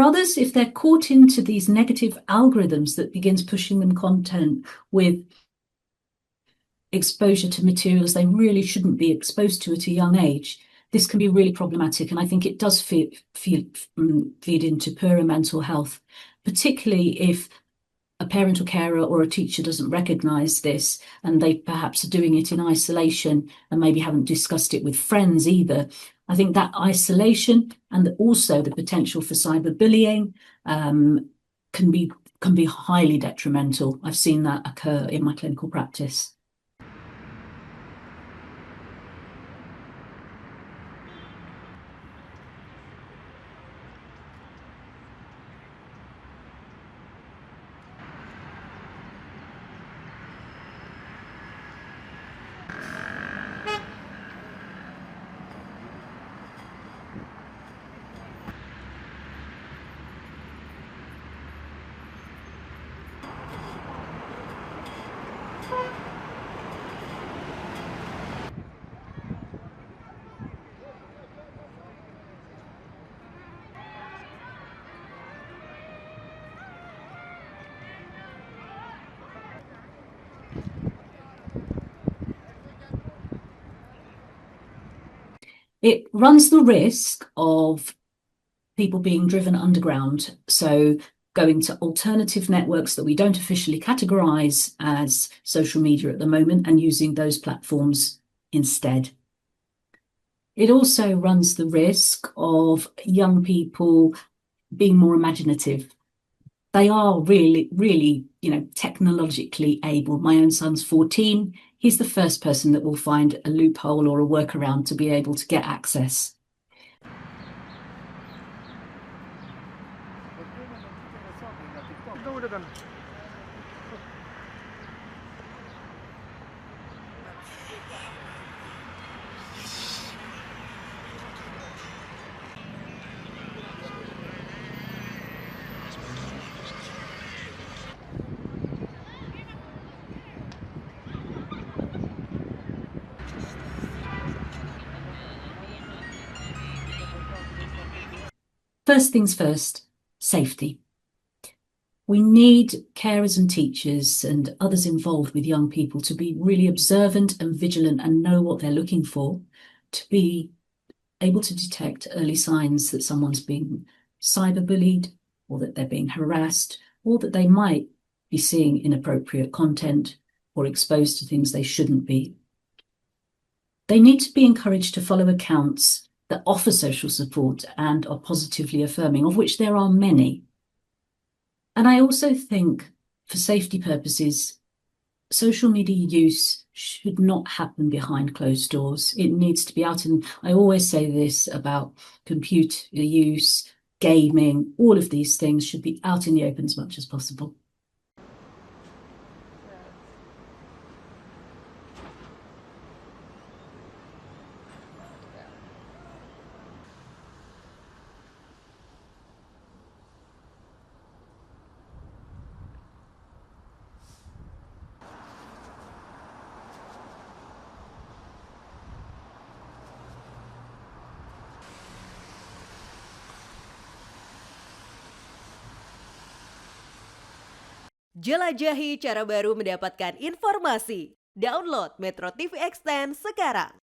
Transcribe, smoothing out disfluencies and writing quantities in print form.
others, if they're caught into these negative algorithms that begins pushing them content with exposure to materials they really shouldn't be exposed to at a young age, this can be really problematic. And I think it does feed into poorer mental health, particularly if a parent or carer or a teacher doesn't recognise this and they perhaps are doing it in isolation and maybe haven't discussed it with friends either. I think that isolation and also the potential for cyberbullying can be highly detrimental. I've seen that occur in my clinical practice. It runs the risk of people being driven underground, so going to alternative networks that we don't officially categorise as social media at the moment and using those platforms instead. It also runs the risk of young people being more imaginative. They are really, technologically able. My own son's 14. He's the first person that will find a loophole or a workaround to be able to get access. First things first, safety. We need carers and teachers and others involved with young people to be really observant and vigilant and know what they're looking for, to be able to detect early signs that someone's being cyberbullied or that they're being harassed or that they might be seeing inappropriate content or exposed to things they shouldn't be. They need to be encouraged to follow accounts that offer social support and are positively affirming, of which there are many. And I also think, for safety purposes, social media use should not happen behind closed doors. It needs to be out in, I always say this about computer use, gaming, all of these things should be out in the open as much as possible. Jelajahi cara baru mendapatkan informasi. Download Metro TV Extend sekarang.